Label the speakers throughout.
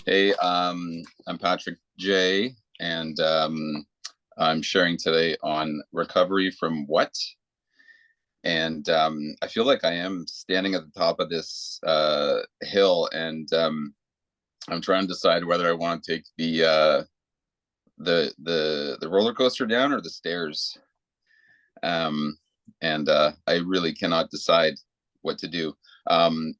Speaker 1: Hey, I'm Patrick J, and I'm sharing today on recovery from what? And I feel like I am standing at the top of this hill, and I'm trying to decide whether I want to take the roller coaster down or the stairs. Um, and I really cannot decide what to do. Um,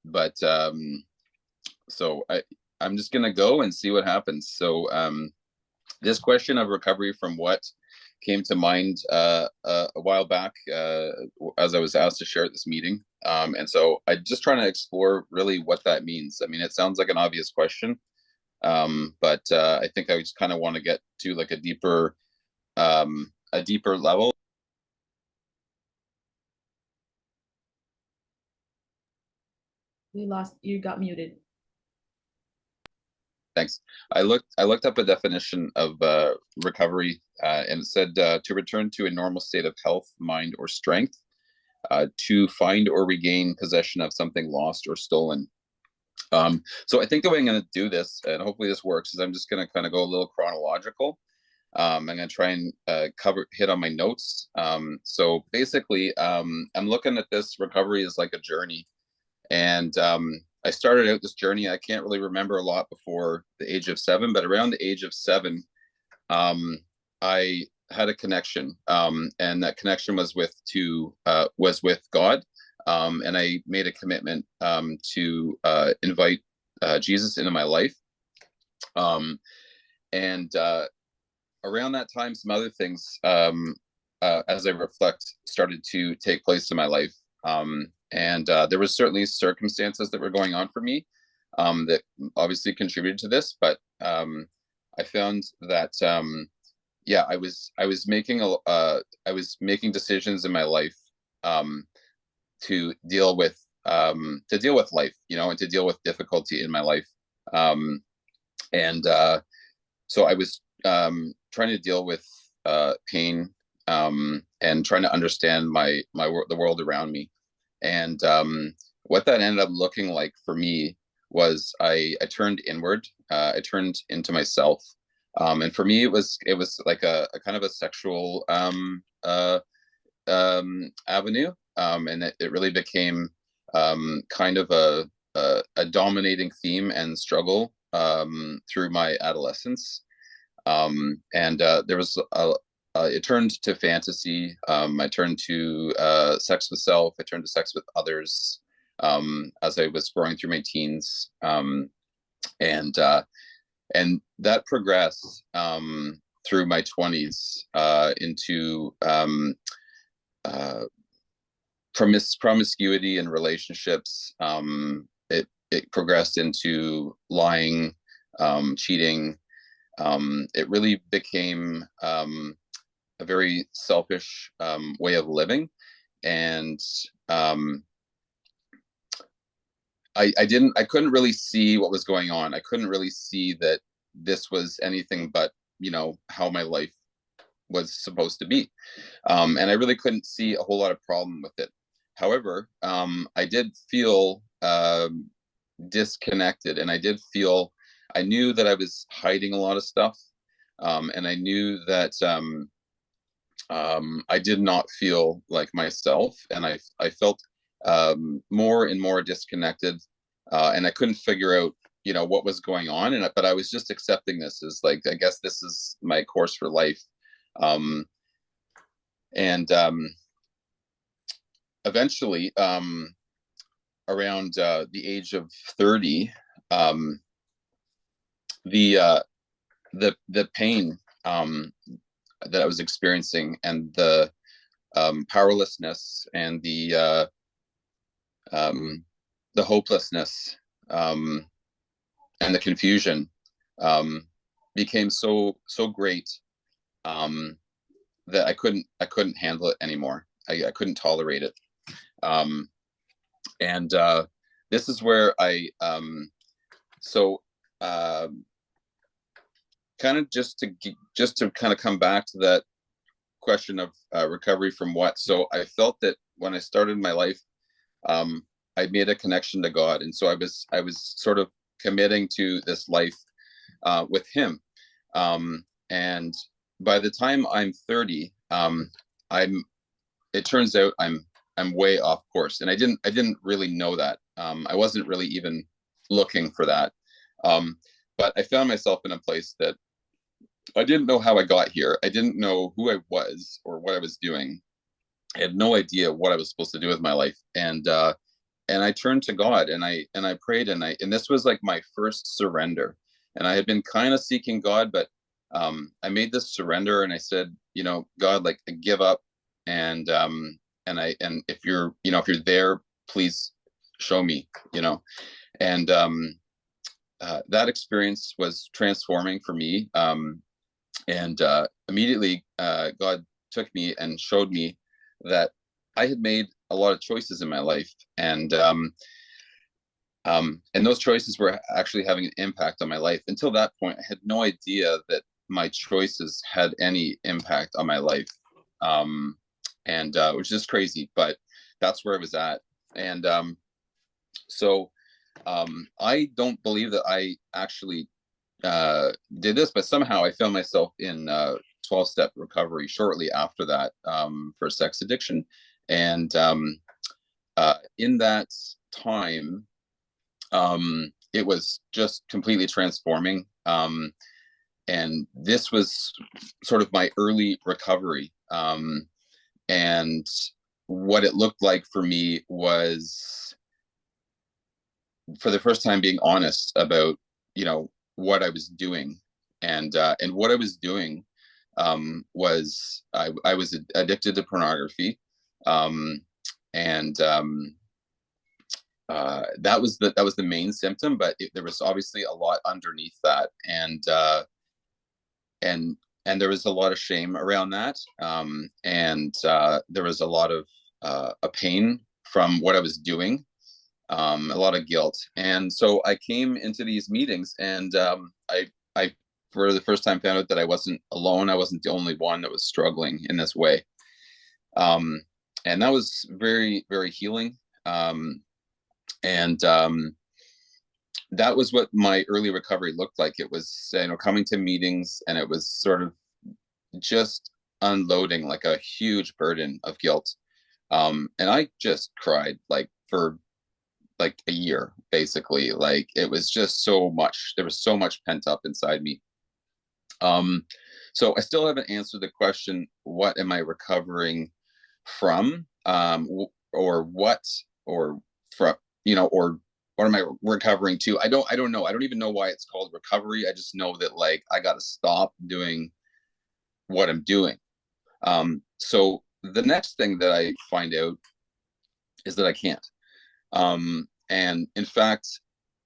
Speaker 1: but so I'm just gonna go and see what happens. So this question of recovery from what came to mind a while back as I was asked to share at this meeting. And so I just trying to explore really what that means. I mean, it sounds like an obvious question, but I think I just kind of want to get to like a deeper level.
Speaker 2: We lost, you got muted.
Speaker 1: Thanks. I looked up a definition of recovery, and it said to return to a normal state of health, mind, or strength, to find or regain possession of something lost or stolen. So I think the way I'm going to do this, and hopefully this works, is I'm just going to kind of go a little chronological. I'm going to try and hit on my notes. So basically, I'm looking at this recovery as like a journey, and I started out this journey. I can't really remember a lot before the age of 7, but around the age of 7, I had a connection, and that connection was with God, and I made a commitment to invite Jesus into my life, and around that time, some other things, as I reflect, started to take place in my life. And there was certainly circumstances that were going on for me that obviously contributed to this, but I found that yeah, I was making decisions in my life um, to deal with life, you know, and to deal with difficulty in my life. Um, and So I was trying to deal with pain, and trying to understand the world around me. And what that ended up looking like for me was I turned inward. I turned into myself. And for me, it was like a kind of a sexual avenue, and it really became kind of a dominating theme and struggle through my adolescence. And there was it turned to fantasy. I turned to sex with self. I turned to sex with others as I was growing through my teens, and that progressed through my 20s into uh, promiscuity in relationships. It progressed into lying, cheating. It really became a very selfish way of living, and I couldn't really see what was going on. I couldn't really see that this was anything but, you know, how my life was supposed to be, and I really couldn't see a whole lot of problem with it. However, I did feel disconnected, and I knew that I was hiding a lot of stuff, and I knew that I did not feel like myself, and I felt more and more disconnected, and I couldn't figure out, you know, what was going on, but I was just accepting this as like, I guess this is my course for life. um, and Eventually, around the age of 30, um, the the pain that I was experiencing, and the powerlessness, and um, the hopelessness, um, and the confusion um, became so great, um, that I couldn't handle it anymore. I couldn't tolerate it, um, and this is where so uh, kind of just to kind of come back to that question of recovery from what. So I felt that when I started my life, I made a connection to God, and so I was sort of committing to this life with him. And by the time I'm 30, it turns out I'm way off course, and I didn't really know that. I wasn't really even looking for that. But I found myself in a place that I didn't know how I got here. I didn't know who I was or what I was doing. I had no idea what I was supposed to do with my life. And I turned to God, and I prayed, and this was like my first surrender. And I had been kind of seeking God, but I made this surrender, and I said, God, like, I give up, and if you're there, please show me, and that experience was transforming for me. And immediately, God took me and showed me that I had made a lot of choices in my life, and those choices were actually having an impact on my life. Until that point, I had no idea that my choices had any impact on my life, and which is crazy, but that's where I was at. And so I don't believe that I actually did this, but somehow I found myself in 12-step recovery shortly after that, for sex addiction. And in that time, it was just completely transforming. And this was sort of my early recovery. And what it looked like for me was, for the first time, being honest about, what I was doing. And what I was doing was I was addicted to pornography. And that was the main symptom, but there was obviously a lot underneath that. And there was a lot of shame around that. And there was a lot of a pain from what I was doing, a lot of guilt. And so I came into these meetings, and I for the first time found out that I wasn't alone. I wasn't the only one that was struggling in this way. And that was very, very healing. And that was what my early recovery looked like. It was, coming to meetings, and it was sort of just unloading like a huge burden of guilt. And I just cried like for like a year, basically. Like, it was just so much. There was so much pent up inside me. So I still haven't answered the question, what am I recovering from? Or what, or from, or what am I recovering to? I don't know. I don't even know why it's called recovery. I just know that, like, I got to stop doing what I'm doing. So the next thing that I find out is that I can't. And in fact,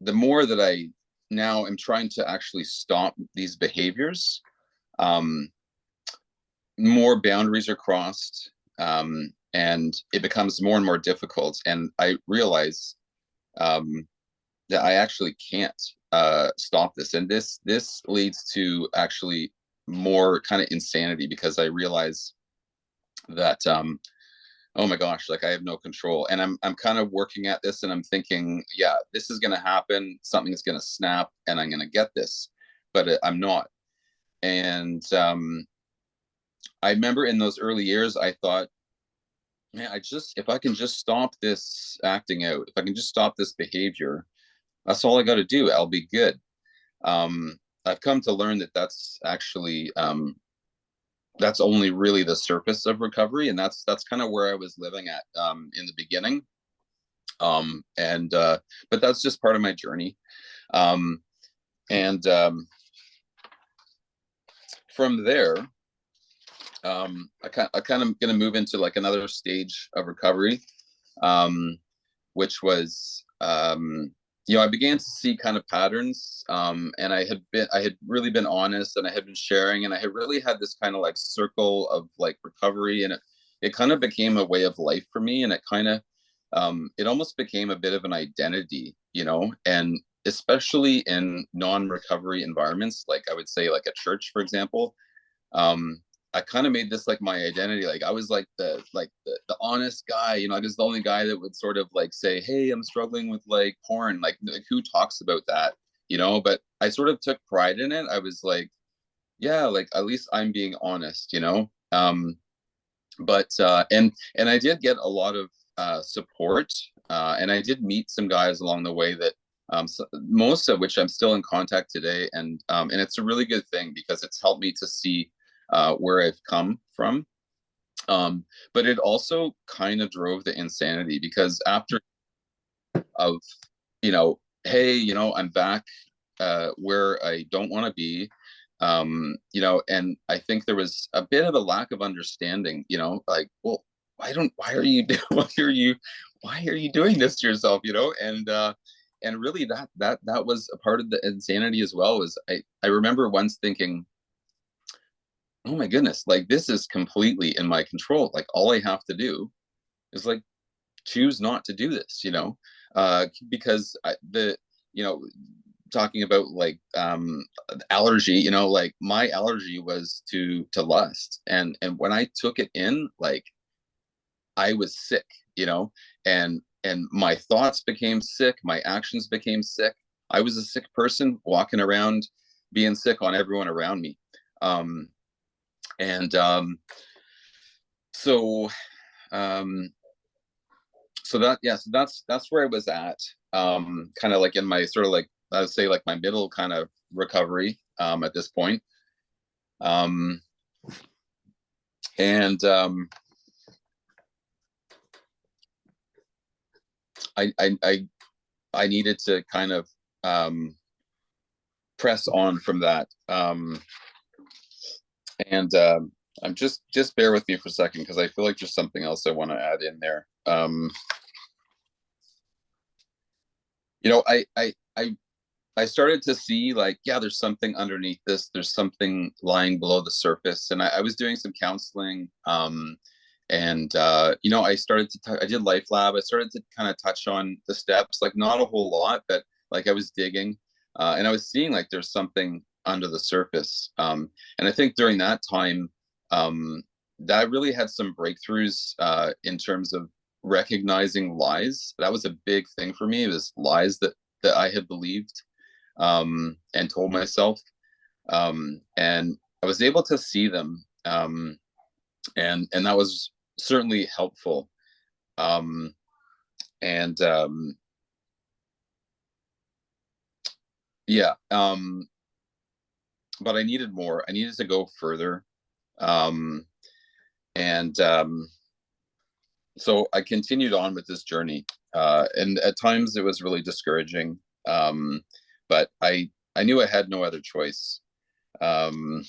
Speaker 1: the more that I now am trying to actually stop these behaviors, more boundaries are crossed, and it becomes more and more difficult. And I realize that I actually can't stop this. And this leads to actually more kind of insanity, because I realize that oh my gosh, like, I have no control. And I'm kind of working at this, and I'm thinking, yeah, this is going to happen. Something's going to snap, and I'm going to get this, but I'm not. And I remember in those early years, I thought, man, if I can just stop this acting out, if I can just stop this behavior, that's all I got to do. I'll be good. I've come to learn that that's actually, that's only really the surface of recovery. And that's kind of where I was living at, in the beginning. But that's just part of my journey. And from there, I kind of going to move into like another stage of recovery, which was, I began to see kind of patterns, and I had really been honest, and I had been sharing, and I had really had this kind of like circle of like recovery, and it kind of became a way of life for me, and it kind of, it almost became a bit of an identity, and especially in non-recovery environments, like I would say like a church, for example. I kind of made this like my identity. Like, I was like the honest guy, I was the only guy that would sort of like say, hey, I'm struggling with like porn. Like who talks about that? you know, but I sort of took pride in it. I was like, yeah, like at least I'm being honest, you know. But and I did get a lot of support, and I did meet some guys along the way that so, most of which I'm still in contact today, and it's a really good thing because it's helped me to see where I've come from. But it also kind of drove the insanity because after of hey, I'm back where I don't want to be. And I think there was a bit of a lack of understanding, like, well, why are you doing, why are you doing this to yourself, and really that was a part of the insanity as well. Was I remember once thinking, oh my goodness, like this is completely in my control. Like all I have to do is like choose not to do this, because you know, talking about like allergy, like my allergy was to lust, and when I took it in, like I was sick, and my thoughts became sick, my actions became sick. I was a sick person walking around being sick on everyone around me. Um and um so um so that's where I was at, kind of like in my sort of like, I would say like my middle kind of recovery at this point. Um and I, I I I needed to kind of press on from that. And I'm just bear with me for a second because I feel like there's something else I want to add in there. I started to see like, yeah, there's something underneath this. There's something lying below the surface. And I was doing some counseling. And I started I did LifeLab. I started to kind of touch on the steps, like not a whole lot, but like I was digging, and I was seeing like there's something under the surface. And I think during that time, that I really had some breakthroughs in terms of recognizing lies. That was a big thing for me. It was lies that I had believed, and told myself, and I was able to see them, and that was certainly helpful. Um, and Yeah, but I needed more. I needed to go further, um, and so I continued on with this journey, and at times it was really discouraging, but I knew I had no other choice. Um,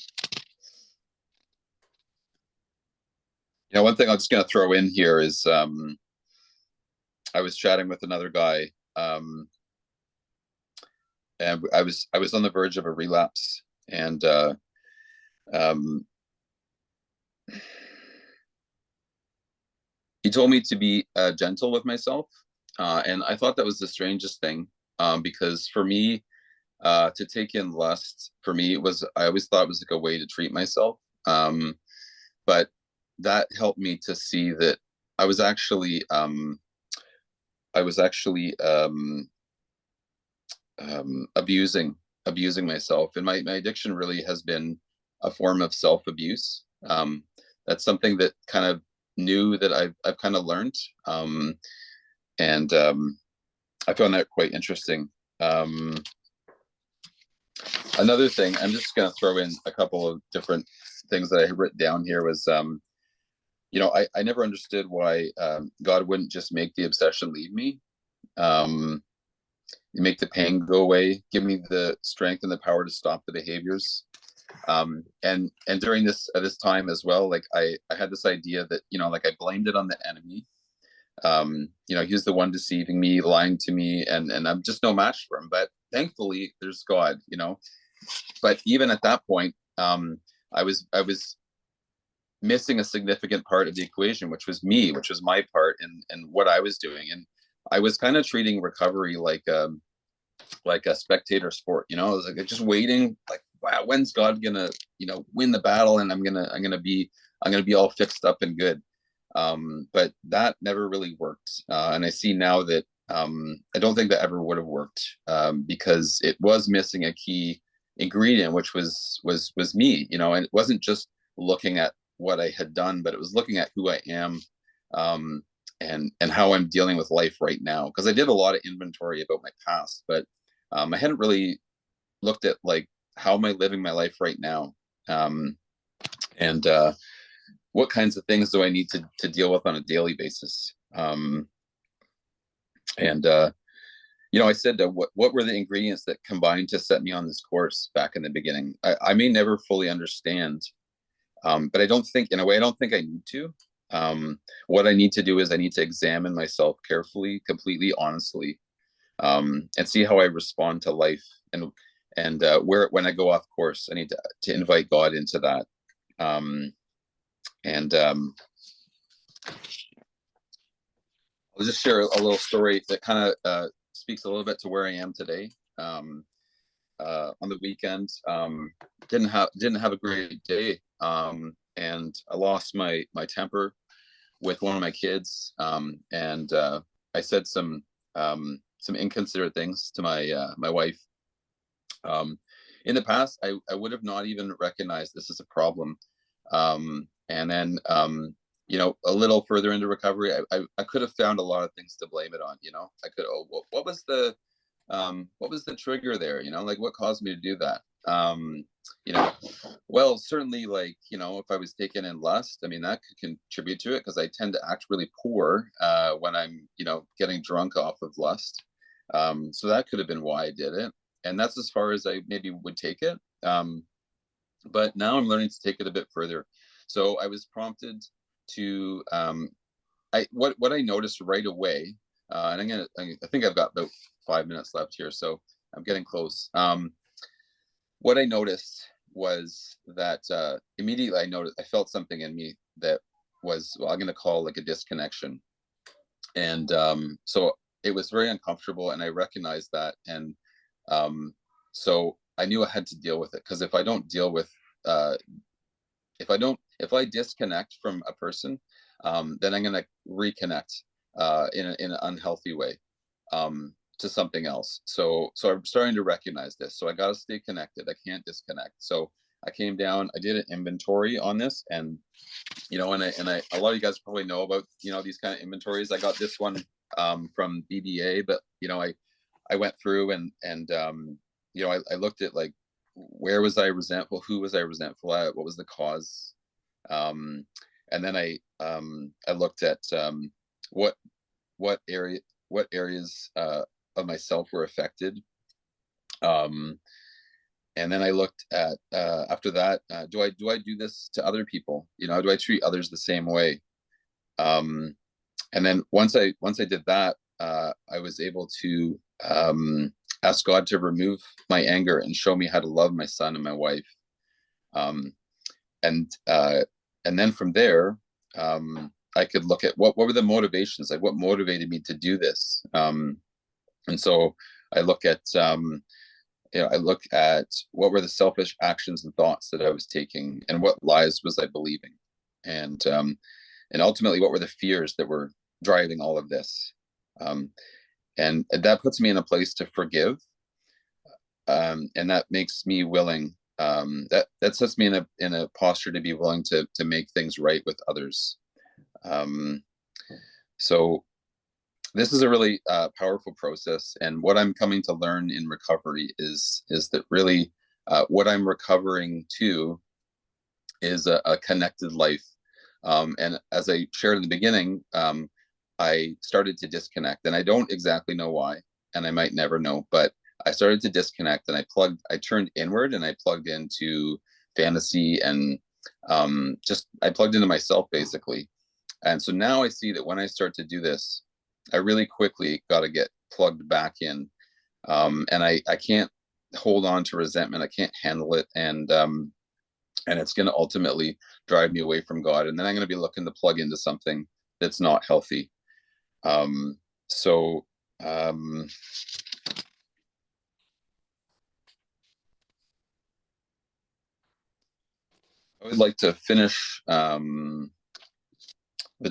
Speaker 1: One thing I'm just going to throw in here is, I was chatting with another guy, and I was on the verge of a relapse, and um, he told me to be gentle with myself, and I thought that was the strangest thing, because for me, to take in lust, for me, it was, I always thought it was like a way to treat myself, but that helped me to see that I was actually I was actually abusing myself, and my addiction really has been a form of self-abuse. That's something that kind of new that I've kind of learned, and I found that quite interesting. um, Another thing, I'm just going to throw in a couple of different things that I had written down here was, I never understood why God wouldn't just make the obsession leave me, um, make the pain go away, give me the strength and the power to stop the behaviors. And during this time as well, like I had this idea that, like I blamed it on the enemy. He was the one deceiving me, lying to me, and I'm just no match for him. But thankfully, there's God, But even at that point, I was missing a significant part of the equation, which was me, which was my part and what I was doing. And I was kind of treating recovery like a spectator sport. I was like just waiting, like, wow, when's God gonna, win the battle, and I'm gonna be all fixed up and good. But that never really worked. And I see now that I don't think that ever would have worked, because it was missing a key ingredient, which was me, and it wasn't just looking at what I had done, but it was looking at who I am, um, and how I'm dealing with life right now. Because I did a lot of inventory about my past, but I hadn't really looked at like how am I living my life right now, um, and what kinds of things do I need to deal with on a daily basis. And I said, what were the ingredients that combined to set me on this course back in the beginning? I may never fully understand, but I don't think, in a way, I don't think I need to. What I need to do is I need to examine myself carefully, completely, honestly, and see how I respond to life, and where when I go off course, I need to invite God into that. And I'll just share a little story that kind of speaks a little bit to where I am today. On the weekend, didn't have a great day, and I lost my temper with one of my kids, and I said some inconsiderate things to my wife. In the past, I would have not even recognized this as a problem. And then, a little further into recovery, I could have found a lot of things to blame it on. I could, what was the trigger there? Like what caused me to do that? You know, well, certainly, like, if I was taken in lust, I mean, that could contribute to it because I tend to act really poor when I'm, getting drunk off of lust. So that could have been why I did it. And that's as far as I maybe would take it. But now I'm learning to take it a bit further. So I was prompted to, what I noticed right away, and I think I've got about 5 minutes left here, so I'm getting close. What I noticed was that immediately I felt something in me that was, well, I'm going to call like a disconnection, and so it was very uncomfortable, and I recognized that, and so I knew I had to deal with it, because if I don't deal with uh, if I disconnect from a person, then I'm going to reconnect in an unhealthy way, to something else. So I'm starting to recognize this. So I got to stay connected. I can't disconnect. So I came down. I did an inventory on this, and a lot of you guys probably know about these kind of inventories. I got this one from BBA, but I went through and I looked at, like, where was I resentful, who was I resentful at, what was the cause, and then I looked at what what area what areas of myself were affected, um, and then I looked at, after that, do I do this to other people, do I treat others the same way, um, and then once I did that, I was able to ask God to remove my anger and show me how to love my son and my wife, um, and then from there, I could look at what were the motivations, like what motivated me to do this, and so I look at I look at what were the selfish actions and thoughts that I was taking, and what lies was I believing, and ultimately what were the fears that were driving all of this, um, and that puts me in a place to forgive, and that makes me willing. That sets me in a posture to be willing to make things right with others. Um, so this is a really powerful process, and what I'm coming to learn in recovery is that really what I'm recovering to is a connected life. And as I shared in the beginning, I started to disconnect, and I don't exactly know why, and I might never know, but I started to disconnect, and I turned inward, and I plugged into fantasy, and just I plugged into myself basically. And so now I see that when I start to do this, I really quickly got to get plugged back in, and I can't hold on to resentment. I can't handle it, and it's going to ultimately drive me away from God. And then I'm going to be looking to plug into something that's not healthy. So I would like to finish the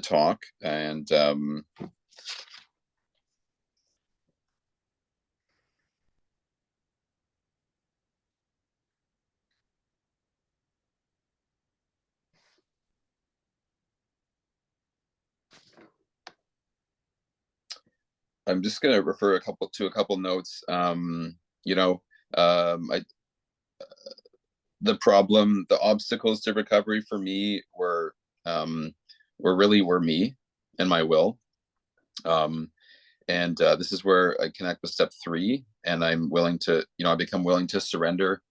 Speaker 1: talk, and I'm just going to refer to a couple notes. You know, I the obstacles to recovery for me were me and my will. And this is where I connect with step 3, and I'm willing to, I become willing to surrender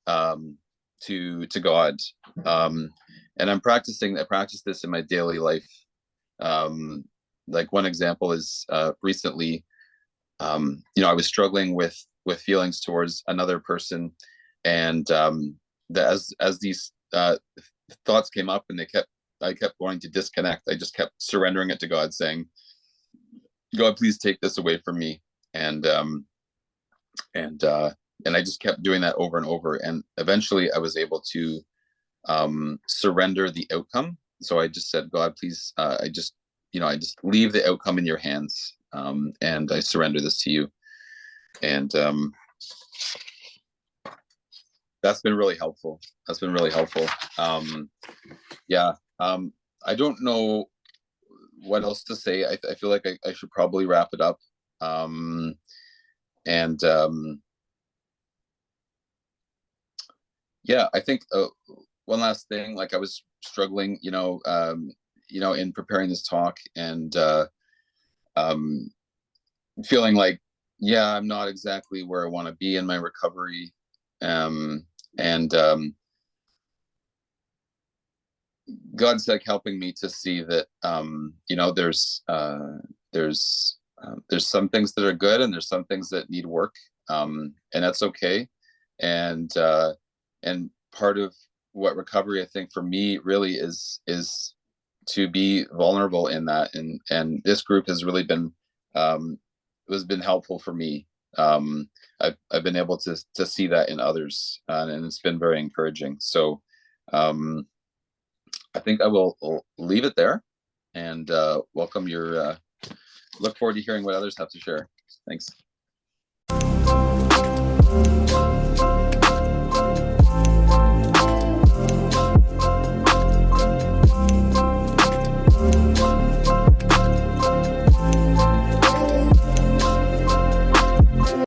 Speaker 1: to God. And I practice this in my daily life. Like one example is recently, I was struggling with feelings towards another person, and as these thoughts came up, and I kept wanting to disconnect. I just kept surrendering it to God, saying, "God, please take this away from me." And and uh, and I just kept doing that over and over, and eventually I was able to surrender the outcome. So I just said, "God, please, I just leave the outcome in your hands, and I surrender this to you." And that's been really helpful. That's been really helpful. Yeah. I don't know what else to say. I feel like I should probably wrap it up. And Yeah, I think one last thing, like I was struggling, in preparing this talk, and um, feeling like, yeah, I'm not exactly where I want to be in my recovery. Um, and God's like helping me to see that, there's some things that are good, and there's some things that need work, and that's okay. And and part of what recovery, I think, for me really is to be vulnerable in that, and this group has really been has been helpful for me. I've been able to see that in others, and it's been very encouraging. So I think I will leave it there, and welcome your look forward to hearing what others have to share. Thanks.